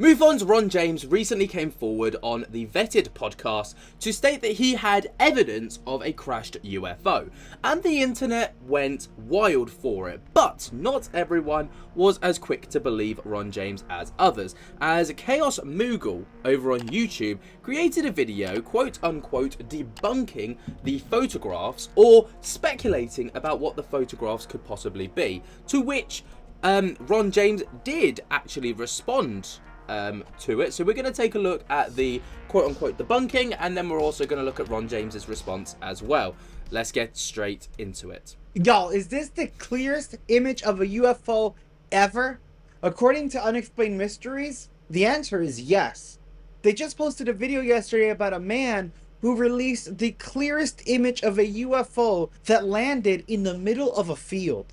Move On's Ron James recently came forward on the Vetted podcast to state that he had evidence of a crashed UFO, and the internet went wild for it. But not everyone was as quick to believe Ron James as others, as Chaos Moogle over on YouTube created a video, quote unquote, debunking the photographs or speculating about what the photographs could possibly be, to which Ron James did actually respond to it. So we're going to take a look at the quote-unquote debunking, and then we're also going to look at Ron James's response as well. Let's get straight into it. Y'all, is this the clearest image of a UFO ever? According to Unexplained Mysteries, the answer is yes. They just posted a video yesterday about a man who released the clearest image of a UFO that landed in the middle of a field.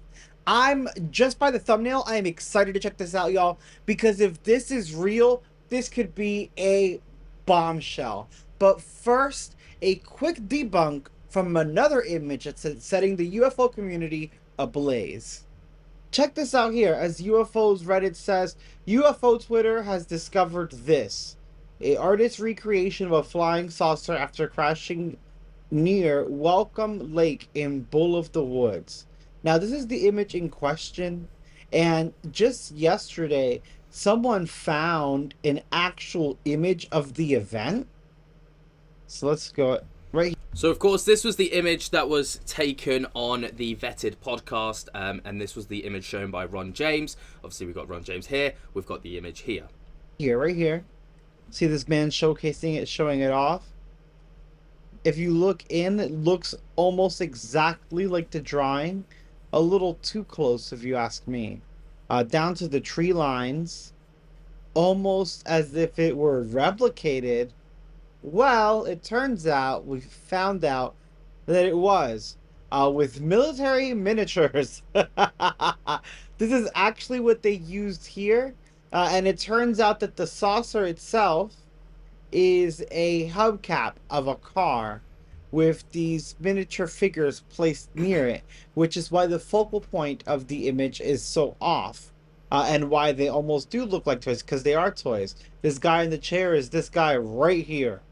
Just by the thumbnail, I am excited to check this out, y'all, because if this is real, this could be a bombshell. But first, a quick debunk from another image that's setting the UFO community ablaze. Check this out here. As UFOs Reddit says, UFO Twitter has discovered this. An artist's recreation of a flying saucer after crashing near Welcome Lake in Bull of the Woods. Now, this is the image in question, and just yesterday, someone found an actual image of the event. So let's go right here. So, of course, this was the image that was taken on the Vetted podcast, and this was the image shown by Ron James. Obviously, we've got Ron James here. We've got the image here. Right here. See this man showcasing it, showing it off? If you look in, it looks almost exactly like the drawing. A little too close, if you ask me. Down to the tree lines, almost as if it were replicated. Well, it turns out, we found out that it was, with military miniatures. This is actually what they used here, and it turns out that the saucer itself is a hubcap of a car with these miniature figures placed near it, which is why the focal point of the image is so off, and why they almost do look like toys, because they are toys. This guy in the chair is this guy right here.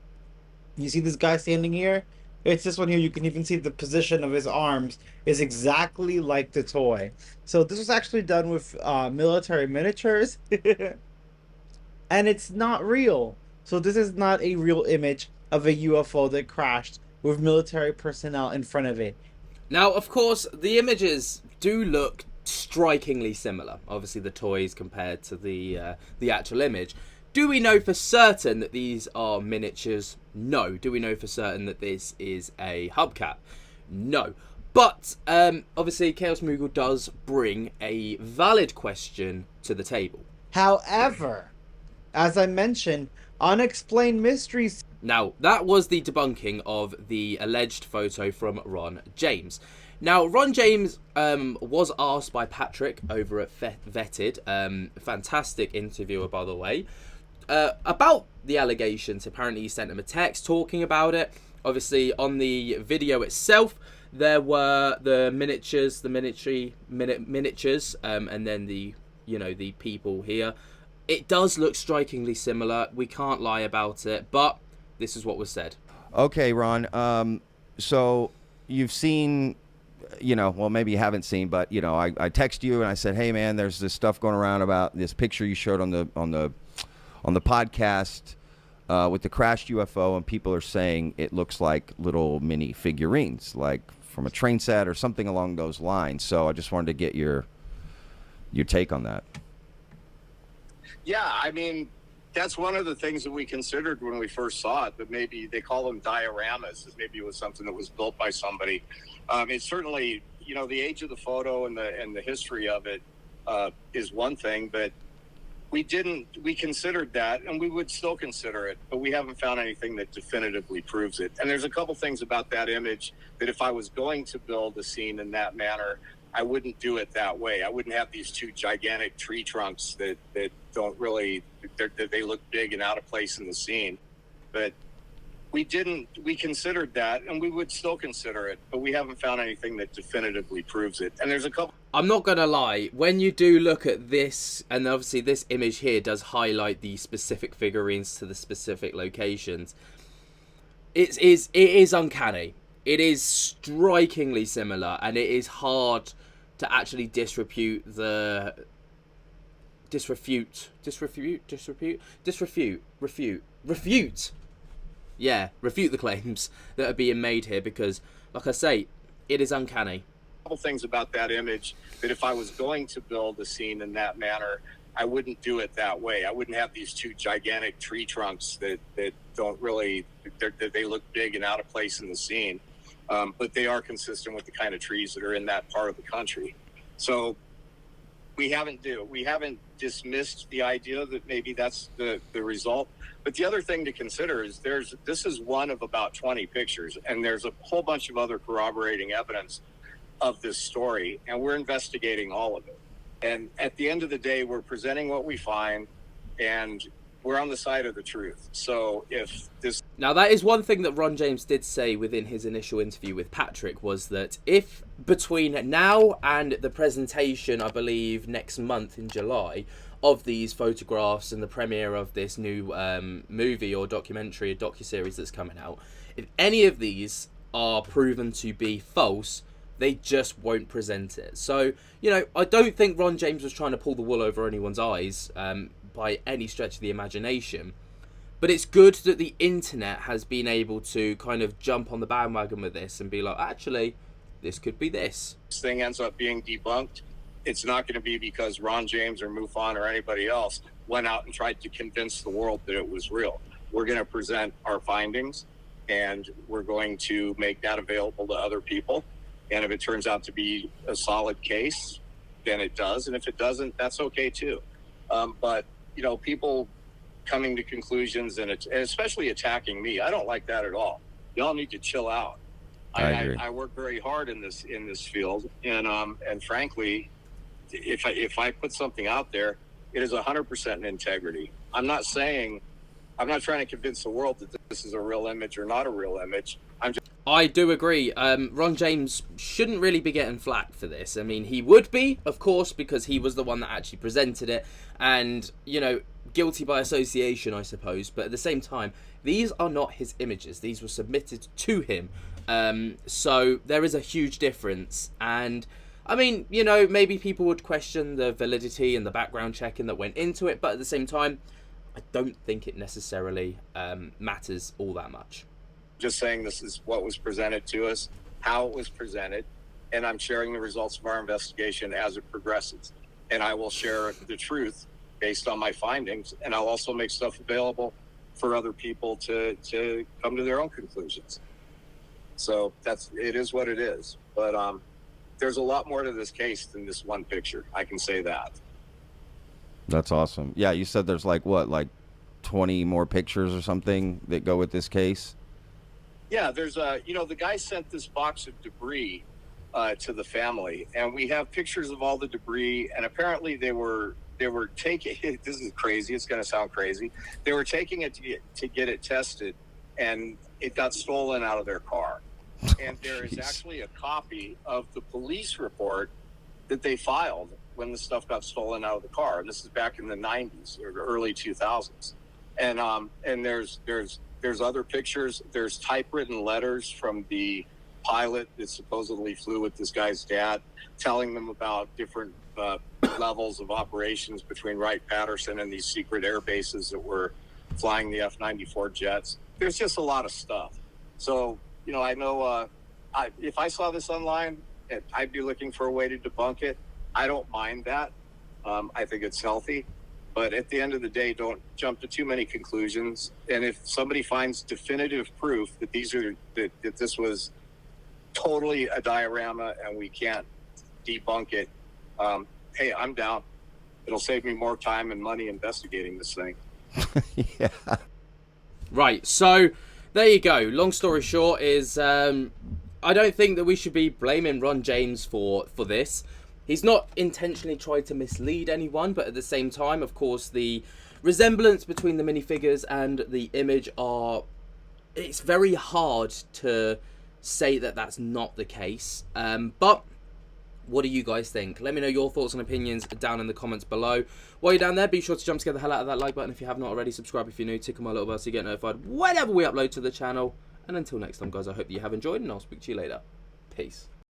You see this guy standing here? It's this one here. You can even see the position of his arms is exactly like the toy. So this was actually done with military miniatures, and it's not real. So this is not a real image of a UFO that crashed with military personnel in front of it. Now, of course, the images do look strikingly similar. Obviously, the toys compared to the actual image. Do we know for certain that these are miniatures? No. Do we know for certain that this is a hubcap? No. But obviously, Chaos Moogle does bring a valid question to the table. However, as I mentioned, Unexplained Mysteries. Now, that was the debunking of the alleged photo from Ron James. Now, Ron James was asked by Patrick over at Vetted, fantastic interviewer, by the way, about the allegations. Apparently, he sent him a text talking about it. Obviously, on the video itself, there were the miniatures, miniatures, and then the people here. It does look strikingly similar. We can't lie about it, but this is what was said. Okay, Ron. So you've seen, well, maybe you haven't seen, but I text you and I said, hey man, there's this stuff going around about this picture you showed on the podcast with the crashed UFO, and people are saying it looks like little mini figurines, like from a train set or something along those lines. So I just wanted to get your take on that. Yeah, I mean, that's one of the things that we considered when we first saw it, that maybe they call them dioramas, as maybe it was something that was built by somebody. It's certainly, the age of the photo and the history of it is one thing, but we considered that, and we would still consider it, but we haven't found anything that definitively proves it. And there's a couple things about that image that if I was going to build a scene in that manner, I wouldn't do it that way. I wouldn't have these two gigantic tree trunks that don't really, they look big and out of place in the scene. But we considered that, and we would still consider it, but we haven't found anything that definitively proves it. And there's a couple. I'm not gonna lie, when you do look at this, and obviously this image here does highlight the specific figurines to the specific locations, it is uncanny. It is strikingly similar, and it is hard to actually refute the claims that are being made here, because, like I say, it is uncanny. Couple things about that image, that if I was going to build a scene in that manner, I wouldn't do it that way. I wouldn't have these two gigantic tree trunks that don't really, they look big and out of place in the scene. But they are consistent with the kind of trees that are in that part of the country. So we haven't dismissed the idea that maybe that's the result. But the other thing to consider is this is one of about 20 pictures, and there's a whole bunch of other corroborating evidence of this story, and we're investigating all of it. And at the end of the day, we're presenting what we find, and we're on the side of the truth. So if this... Now, that is one thing that Ron James did say within his initial interview with Patrick, was that if between now and the presentation, I believe next month in July, of these photographs and the premiere of this new movie or documentary, or docuseries that's coming out, if any of these are proven to be false, they just won't present it. So, you know, I don't think Ron James was trying to pull the wool over anyone's eyes by any stretch of the imagination. But it's good that the internet has been able to kind of jump on the bandwagon with this and be like, actually, this could be this. This thing ends up being debunked, it's not going to be because Ron James or MUFON or anybody else went out and tried to convince the world that it was real. We're going to present our findings, and we're going to make that available to other people. And if it turns out to be a solid case, then it does. And if it doesn't, that's okay too. But, you know, people coming to conclusions and especially attacking me, I don't like that at all. Y'all need to chill out. I work very hard in this field. And frankly, if I put something out there, it is 100% in integrity. I'm not trying to convince the world that this is a real image or not a real image. I do agree. Ron James shouldn't really be getting flack for this. I mean, he would be, of course, because he was the one that actually presented it. And, you know, guilty by association, I suppose. But at the same time, these are not his images. These were submitted to him. So there is a huge difference. And, I mean, you know, maybe people would question the validity and the background checking that went into it. But at the same time, I don't think it necessarily matters all that much. Just saying this is what was presented to us, how it was presented, and I'm sharing the results of our investigation as it progresses. And I will share the truth based on my findings, and I'll also make stuff available for other people to come to their own conclusions. So it is what it is. But there's a lot more to this case than this one picture. I can say that. That's awesome. Yeah, you said there's like 20 more pictures or something that go with this case? Yeah, there's the guy sent this box of debris to the family, and we have pictures of all the debris, and apparently they were taking it. This is crazy. It's going to sound crazy. They were taking it to get it tested, and it got stolen out of their car. And there is actually a copy of the police report that they filed when the stuff got stolen out of the car. And this is back in the 90s or early 2000s. And there's other pictures. There's typewritten letters from the pilot that supposedly flew with this guy's dad, telling them about different levels of operations between Wright-Patterson and these secret air bases that were flying the F-94 jets. There's just a lot of stuff. So, you know, I know if I saw this online, I'd be looking for a way to debunk it. I don't mind that. I think it's healthy. But at the end of the day, don't jump to too many conclusions. And if somebody finds definitive proof that that this was totally a diorama and we can't debunk it, hey, I'm down. It'll save me more time and money investigating this thing. Yeah. Right. So there you go. Long story short is I don't think that we should be blaming Ron James for this. He's not intentionally tried to mislead anyone, but at the same time, of course, the resemblance between the minifigures and the image it's very hard to say that that's not the case. But What do you guys think? Let me know your thoughts and opinions down in the comments below. While you're down there, be sure to jump to get the hell out of that like button if you have not already. Subscribe if you're new. Tickle my little bell so you get notified whenever we upload to the channel. And until next time, guys, I hope that you have enjoyed, and I'll speak to you later. Peace.